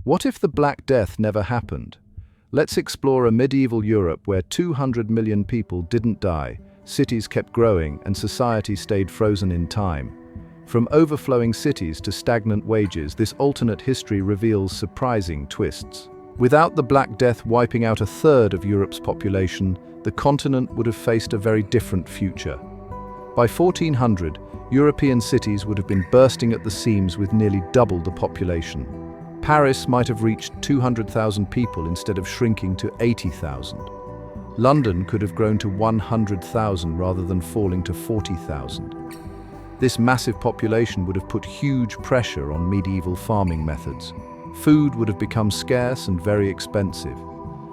What if the Black Death never happened? Let's explore a medieval Europe where 200 million people didn't die, cities kept growing, and society stayed frozen in time. From overflowing cities to stagnant wages, this alternate history reveals surprising twists. Without the Black Death wiping out a third of Europe's population, the continent would have faced a very different future. By 1400, European cities would have been bursting at the seams with nearly double the population. Paris might have reached 200,000 people instead of shrinking to 80,000. London could have grown to 100,000 rather than falling to 40,000. This massive population would have put huge pressure on medieval farming methods. Food would have become scarce and very expensive.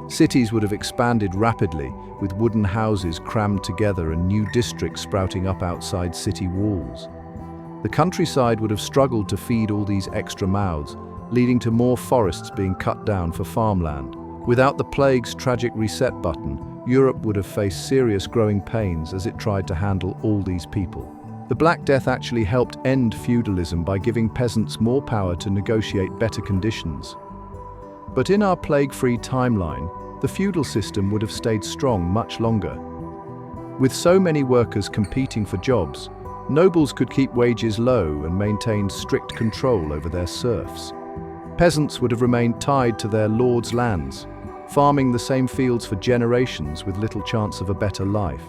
Cities would have expanded rapidly, with wooden houses crammed together and new districts sprouting up outside city walls. The countryside would have struggled to feed all these extra mouths, leading to more forests being cut down for farmland. Without the plague's tragic reset button, Europe would have faced serious growing pains as it tried to handle all these people. The Black Death actually helped end feudalism by giving peasants more power to negotiate better conditions. But in our plague-free timeline, the feudal system would have stayed strong much longer. With so many workers competing for jobs, nobles could keep wages low and maintain strict control over their serfs. Peasants would have remained tied to their lords' lands, farming the same fields for generations with little chance of a better life.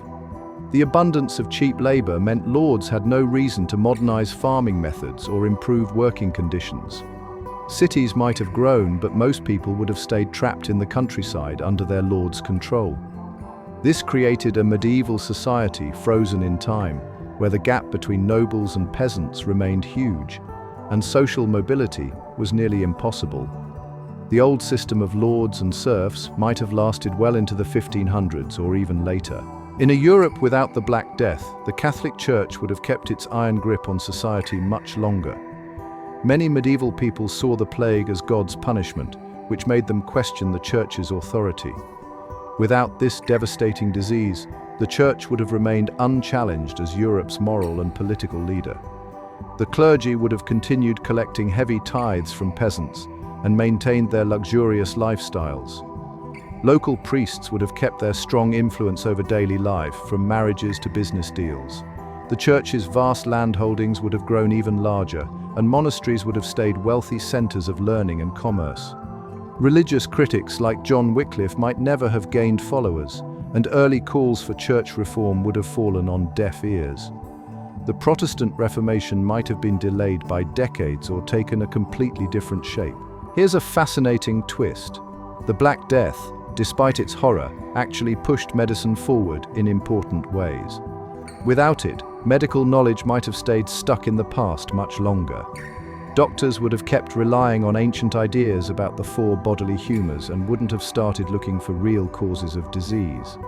The abundance of cheap labor meant lords had no reason to modernize farming methods or improve working conditions. Cities might have grown, but most people would have stayed trapped in the countryside under their lord's control. This created a medieval society frozen in time, where the gap between nobles and peasants remained huge, and social mobility was nearly impossible. The old system of lords and serfs might have lasted well into the 1500s or even later. In a Europe without the Black Death, the Catholic Church would have kept its iron grip on society much longer. Many medieval people saw the plague as God's punishment, which made them question the Church's authority. Without this devastating disease, the Church would have remained unchallenged as Europe's moral and political leader. The clergy would have continued collecting heavy tithes from peasants and maintained their luxurious lifestyles. Local priests would have kept their strong influence over daily life, from marriages to business deals. The Church's vast landholdings would have grown even larger, and monasteries would have stayed wealthy centers of learning and commerce. Religious critics like John Wycliffe might never have gained followers, and early calls for church reform would have fallen on deaf ears. The Protestant Reformation might have been delayed by decades or taken a completely different shape. Here's a fascinating twist. The Black Death, despite its horror, actually pushed medicine forward in important ways. Without it, medical knowledge might have stayed stuck in the past much longer. Doctors would have kept relying on ancient ideas about the four bodily humors and wouldn't have started looking for real causes of disease.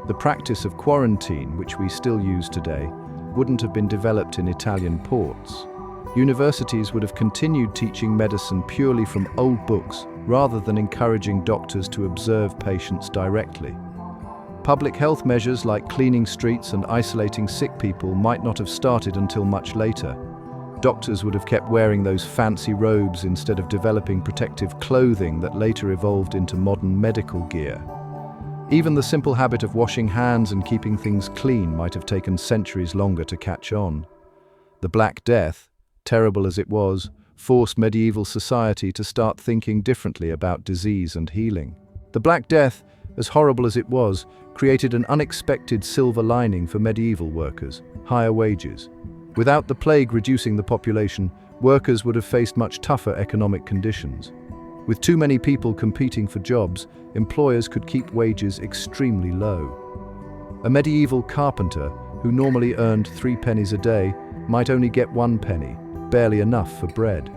The practice of quarantine, which we still use today, wouldn't have been developed in Italian ports. Universities would have continued teaching medicine purely from old books, rather than encouraging doctors to observe patients directly. Public health measures like cleaning streets and isolating sick people might not have started until much later. Doctors would have kept wearing those fancy robes instead of developing protective clothing that later evolved into modern medical gear. Even the simple habit of washing hands and keeping things clean might have taken centuries longer to catch on. The Black Death, terrible as it was, forced medieval society to start thinking differently about disease and healing. The Black Death, as horrible as it was, created an unexpected silver lining for medieval workers: higher wages. Without the plague reducing the population, workers would have faced much tougher economic conditions. With too many people competing for jobs, employers could keep wages extremely low. A medieval carpenter, who normally earned 3 pennies a day, might only get 1 penny, barely enough for bread.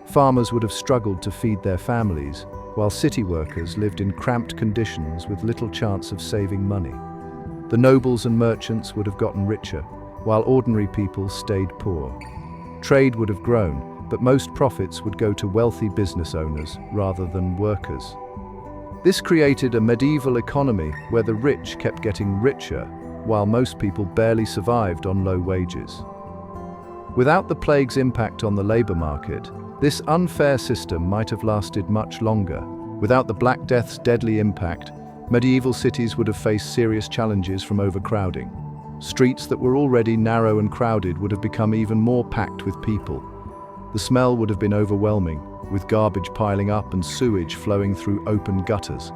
Farmers would have struggled to feed their families, while city workers lived in cramped conditions with little chance of saving money. The nobles and merchants would have gotten richer, while ordinary people stayed poor. Trade would have grown, but most profits would go to wealthy business owners rather than workers. This created a medieval economy where the rich kept getting richer, while most people barely survived on low wages. Without the plague's impact on the labor market, This unfair system might have lasted much longer. Without the Black Death's deadly impact, medieval cities would have faced serious challenges from overcrowding. Streets that were already narrow and crowded would have become even more packed with people. The smell would have been overwhelming, with garbage piling up and sewage flowing through open gutters.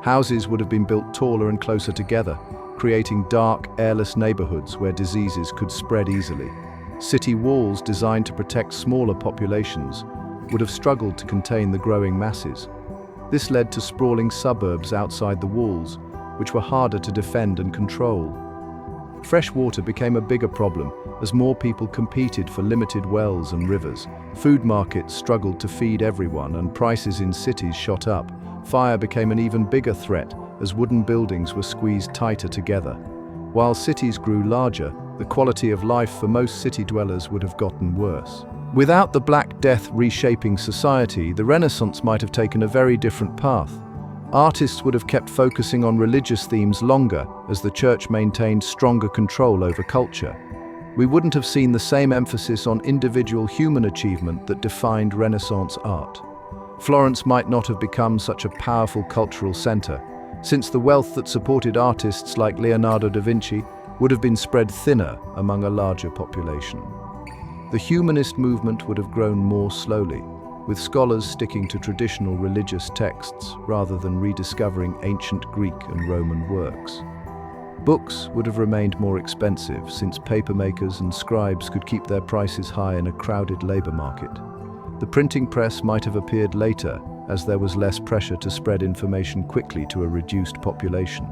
Houses would have been built taller and closer together, creating dark, airless neighborhoods where diseases could spread easily. City walls designed to protect smaller populations would have struggled to contain the growing masses. This led to sprawling suburbs outside the walls, which were harder to defend and control. Fresh water became a bigger problem as more people competed for limited wells and rivers. Food markets struggled to feed everyone and prices in cities shot up. Fire became an even bigger threat as wooden buildings were squeezed tighter together. While cities grew larger, the quality of life for most city dwellers would have gotten worse. Without the Black Death reshaping society, the Renaissance might have taken a very different path. Artists would have kept focusing on religious themes longer as the church maintained stronger control over culture. We wouldn't have seen the same emphasis on individual human achievement that defined Renaissance art. Florence might not have become such a powerful cultural center, since the wealth that supported artists like Leonardo da Vinci would have been spread thinner among a larger population. The humanist movement would have grown more slowly, with scholars sticking to traditional religious texts rather than rediscovering ancient Greek and Roman works. Books would have remained more expensive since papermakers and scribes could keep their prices high in a crowded labor market. The printing press might have appeared later as there was less pressure to spread information quickly to a reduced population.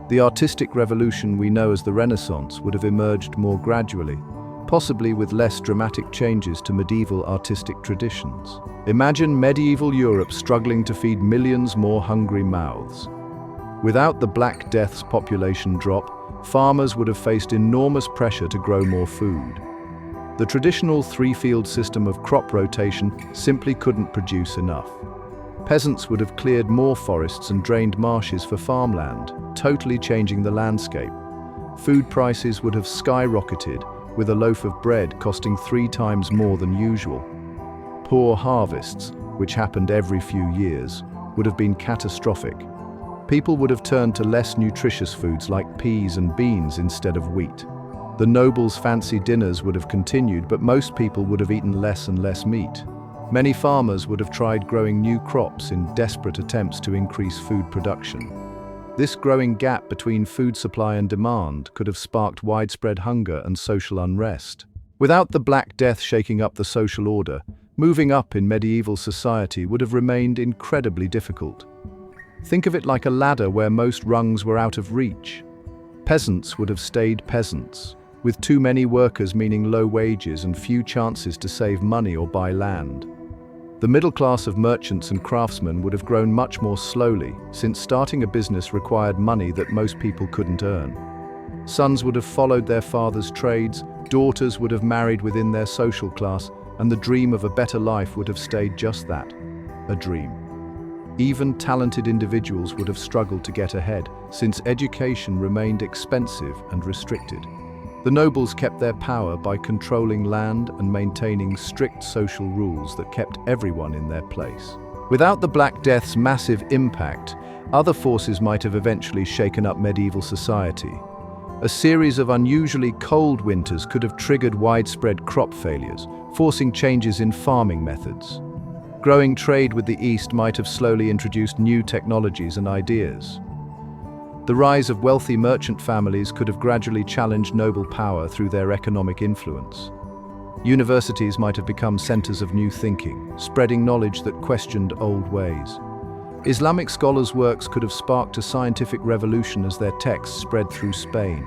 The artistic revolution we know as the Renaissance would have emerged more gradually, possibly with less dramatic changes to medieval artistic traditions. Imagine medieval Europe struggling to feed millions more hungry mouths. Without the Black Death's population drop, farmers would have faced enormous pressure to grow more food. The traditional three-field system of crop rotation simply couldn't produce enough. Peasants would have cleared more forests and drained marshes for farmland, totally changing the landscape. Food prices would have skyrocketed, with a loaf of bread costing 3 times more than usual. Poor harvests, which happened every few years, would have been catastrophic. People would have turned to less nutritious foods like peas and beans instead of wheat. The nobles' fancy dinners would have continued, but most people would have eaten less and less meat. Many farmers would have tried growing new crops in desperate attempts to increase food production. This growing gap between food supply and demand could have sparked widespread hunger and social unrest. Without the Black Death shaking up the social order, moving up in medieval society would have remained incredibly difficult. Think of it like a ladder where most rungs were out of reach. Peasants would have stayed peasants, with too many workers meaning low wages and few chances to save money or buy land. The middle class of merchants and craftsmen would have grown much more slowly, since starting a business required money that most people couldn't earn. Sons would have followed their fathers' trades, daughters would have married within their social class, and the dream of a better life would have stayed just that, a dream. Even talented individuals would have struggled to get ahead, since education remained expensive and restricted. The nobles kept their power by controlling land and maintaining strict social rules that kept everyone in their place. Without the Black Death's massive impact, other forces might have eventually shaken up medieval society. A series of unusually cold winters could have triggered widespread crop failures, forcing changes in farming methods. Growing trade with the East might have slowly introduced new technologies and ideas. The rise of wealthy merchant families could have gradually challenged noble power through their economic influence. Universities might have become centers of new thinking, spreading knowledge that questioned old ways. Islamic scholars' works could have sparked a scientific revolution as their texts spread through Spain.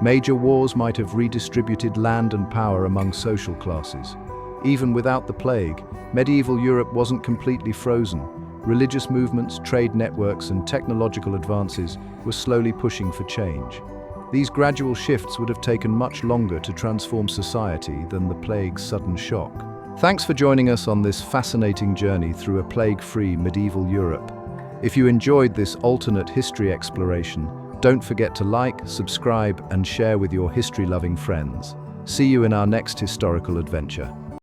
Major wars might have redistributed land and power among social classes. Even without the plague, medieval Europe wasn't completely frozen. Religious movements, trade networks, and technological advances were slowly pushing for change. These gradual shifts would have taken much longer to transform society than the plague's sudden shock. Thanks for joining us on this fascinating journey through a plague-free medieval Europe. If you enjoyed this alternate history exploration, don't forget to like, subscribe, and share with your history-loving friends. See you in our next historical adventure.